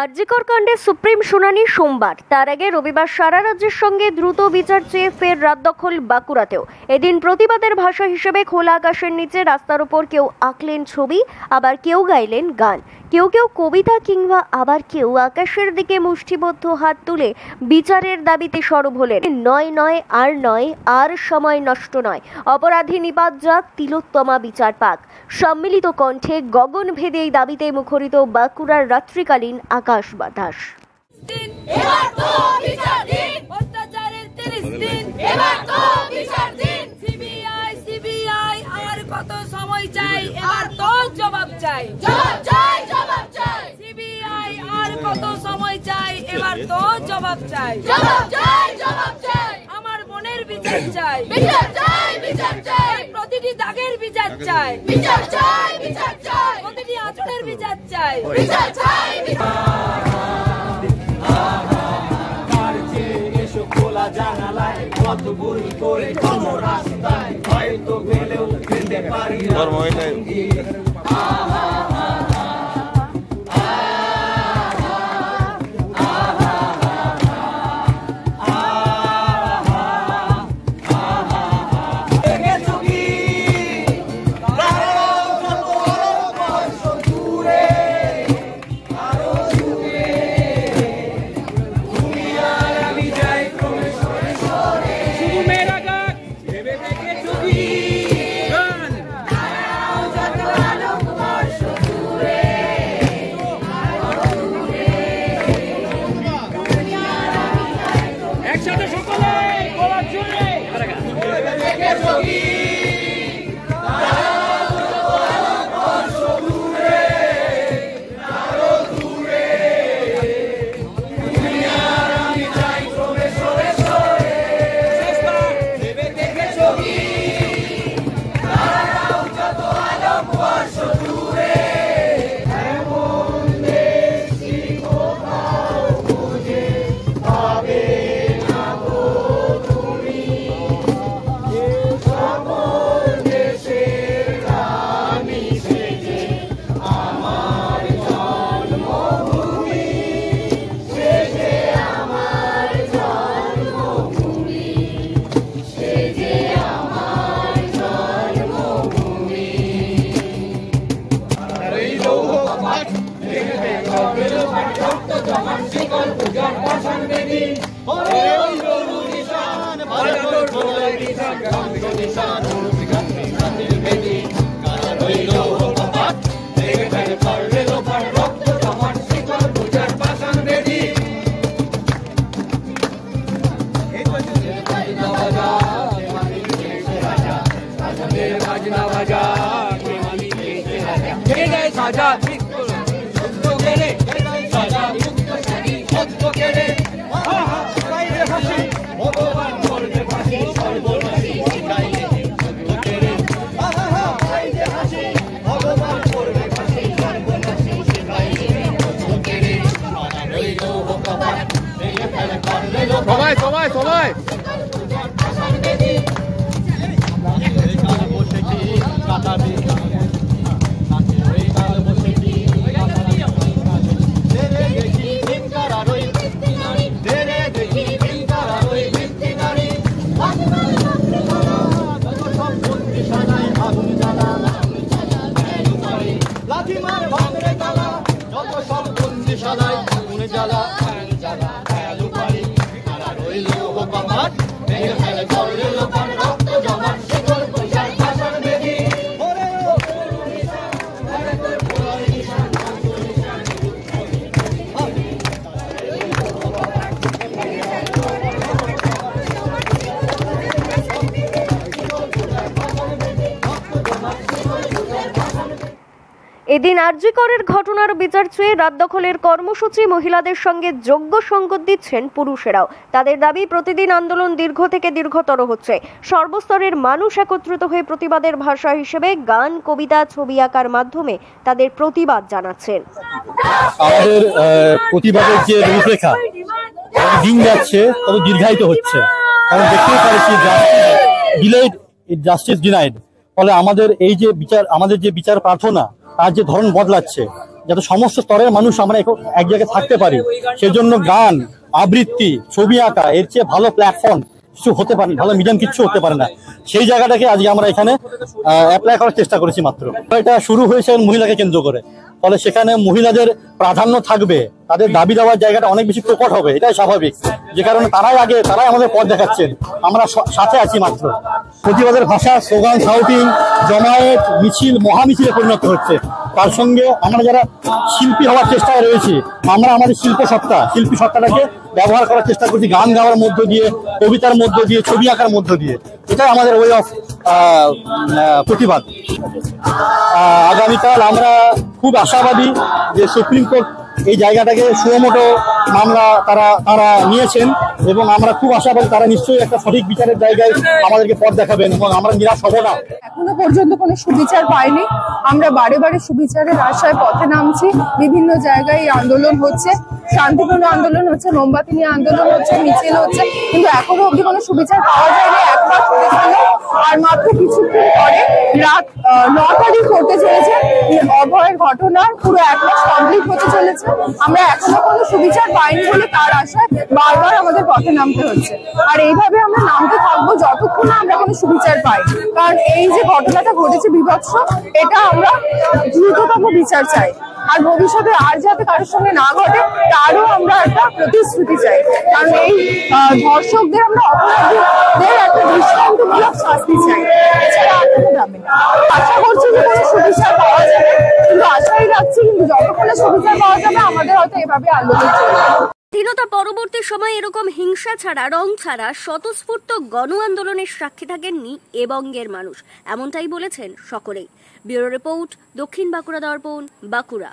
আরজিকর কাণ্ডে সুপ্রিম শুনানি সোমবার। তার আগে রবিবার সারা রাজ্যের সঙ্গে দ্রুত বিচার চেয়ে ফের রাত দখল বাঁকুড়াতেও। এদিন প্রতিবাদের ভাষা হিসেবে খোলা আকাশের নিচে রাস্তার উপর কেউ আঁকলেন ছবি, আবার কেউ গাইলেন গান, কেউ কেউ কবিতা, কিংবা আবার কেউ আকাশের দিকে মুষ্টিবদ্ধ হাত তুলে বিচারের দাবিতে সরব হলেন। নয় নয় আর নয়, আর সময় নষ্ট নয়, অপরাধী নিপাত যাক, তিলোত্তমা বিচার পাক। সম্মিলিত কণ্ঠে গগনভেদী এই দাবিতে মুখরিত বাঁকুড়ার রাত্রিকালীন আকাশ বাতাস। কত সময় চাই, এবার তো জবাব চাই, সিবিআই আর কত সময় চাই, এবার তো জবাব চাই, আমার বোনের বিচার চাই, প্রতিটি দাগের বিচার চাই, প্রতিটি আচরের বিচার চাই। খোলা জানালায় কত ভুল করে কোন রাস্তায় হয়তো গেলেও ফিরতে পারি সবাই এদিন আরজিকরের ঘটনার বিচার চেয়ে রাত দখলের কর্মসূচি। মহিলাদের সঙ্গে যোগ্য সঙ্গত দিচ্ছেন পুরুষেরাও। তাদের দাবি, প্রতিদিন আন্দোলন দীর্ঘ থেকে দীর্ঘতর হচ্ছে। সর্বস্তরের মানুষ একত্রিত হয়ে প্রতিবাদের ভাষা হিসেবে গান, কবিতা, ছবি আঁকার মাধ্যমে তাদের প্রতিবাদ জানাচ্ছেন। আমাদের প্রতিবাদের যে রূপরেখা দিন যাচ্ছে তত দীর্ঘায়িত হচ্ছে, কারণ দেখতেই পাচ্ছি জাস্টিস ডিনাইড। ফলে আমাদের এই যে বিচার, আমাদের যে বিচার প্রার্থনা তার যে ধরন বদলাচ্ছে, যাতে সমস্ত স্তরের মানুষ আমরা এক জায়গায় থাকতে পারি, সেজন্য গান, আবৃত্তি, ছবি আঁকা, এর চেয়ে ভালো প্ল্যাটফর্ম কিছু হতে পারে, ভালো মিডিয়াম কিছু হতে পারে না। সেই জায়গাটাকে আজকে আমরা এখানে অ্যাপ্লাই করার চেষ্টা করেছি মাত্র। এটা শুরু হয়েছে মহিলাকে কেন্দ্র করে, ফলে সেখানে মহিলাদের প্রাধান্য থাকবে, তাদের দাবি দেওয়ার জায়গাটা অনেক বেশি প্রকট হবে, এটাই স্বাভাবিক। যে কারণে তারাই আমাদের পথ দেখাচ্ছেন, আমরা সাথে আছি মাত্র। প্রতিবাদের ভাষা, স্লোগান, শাউটিং, জমায়েত, মিছিল, মহামিছিলে পরিণত হচ্ছে। তার সঙ্গে আমরা যারা শিল্পী হওয়ার চেষ্টায় রয়েছি, আমরা আমাদের শিল্পী সত্তাটাকে ব্যবহার করার চেষ্টা করছি, গান গাওয়ার মধ্য দিয়ে, কবিতার মধ্য দিয়ে, ছবি আঁকার মধ্য দিয়ে। এটাই আমাদের ওয়ে অফ প্রতিবাদ। আগামীকাল আমরা খুব আশাবাদী যে সুপ্রিম কোর্ট এই জায়গাটাকে সুমোটো মামলা তারা নিয়েছেন, এবং আমরা খুব আশাবাদী তারা নিশ্চয়ই একটা সঠিক বিচারের জায়গায় আমাদেরকে পথ দেখাবেন, এবং আমরা নিরাশ হব না। এখনো পর্যন্ত কোনো সুবিচার পাইনি। আমরা বারে বারে সুবিচারের আশায় পথে নামছি। বিভিন্ন জায়গায় এই আন্দোলন হচ্ছে, শান্তিপূর্ণ আন্দোলন হচ্ছে, মোমবাতি নিয়ে আন্দোলন হচ্ছে, মিছিল হচ্ছে, কিন্তু এখনো অব্দি কোনো সুবিচার পাওয়া যায়নি। একবার হয়েছিল, আর মাত্র কিছুক্ষণ পরে রাত 9 তারিখ হতে চলেছে অভয়ের ঘটনার পুরো 1 মাস কমপ্লিট হতে চলেছে। আমরা এখনো কোনো সুবিচার পাইনি বলে তার আশায় বারবার আমাদের পথে নামতে হচ্ছে, আর এইভাবে আমরা নামতে থাকবো যতক্ষণ না আমরা কোনো সুবিচার পাই। কারণ এই যে ঘটনাটা ঘটেছে বিভৎস, এটা আমরা দ্রুততম বিচার চাই, আর ভবিষ্যতে আর যাতে কারোর সঙ্গে না ঘটে তারও আমরা একটা প্রতিশ্রুতি চাই। কারণ এই ধর্ষকদের, আমরা অপরাধীদের একটা দৃষ্টান্তমূলক শাস্তি চাই, এছাড়া আর কোনো দাবি না। আশা করছি যে কোনো সুবিচার পাওয়া যাবে, কিন্তু আশাই রাখছি, কিন্তু যতক্ষণে সুবিচার পাওয়া যাবে আমাদের হয়তো এভাবে আন্দোলন চলবে। স্বাধীনতা পরবর্তী সময় এরকম হিংসা ছাড়া, রং ছাড়া স্বতঃস্ফূর্ত গণ আন্দোলনের সাক্ষী থাকেননি এ বঙ্গের মানুষ, এমনটাই বলেছেন সকলেই। ব্যুরো রিপোর্ট, দক্ষিণ বাঁকুড়া দর্পণ, বাঁকুড়া।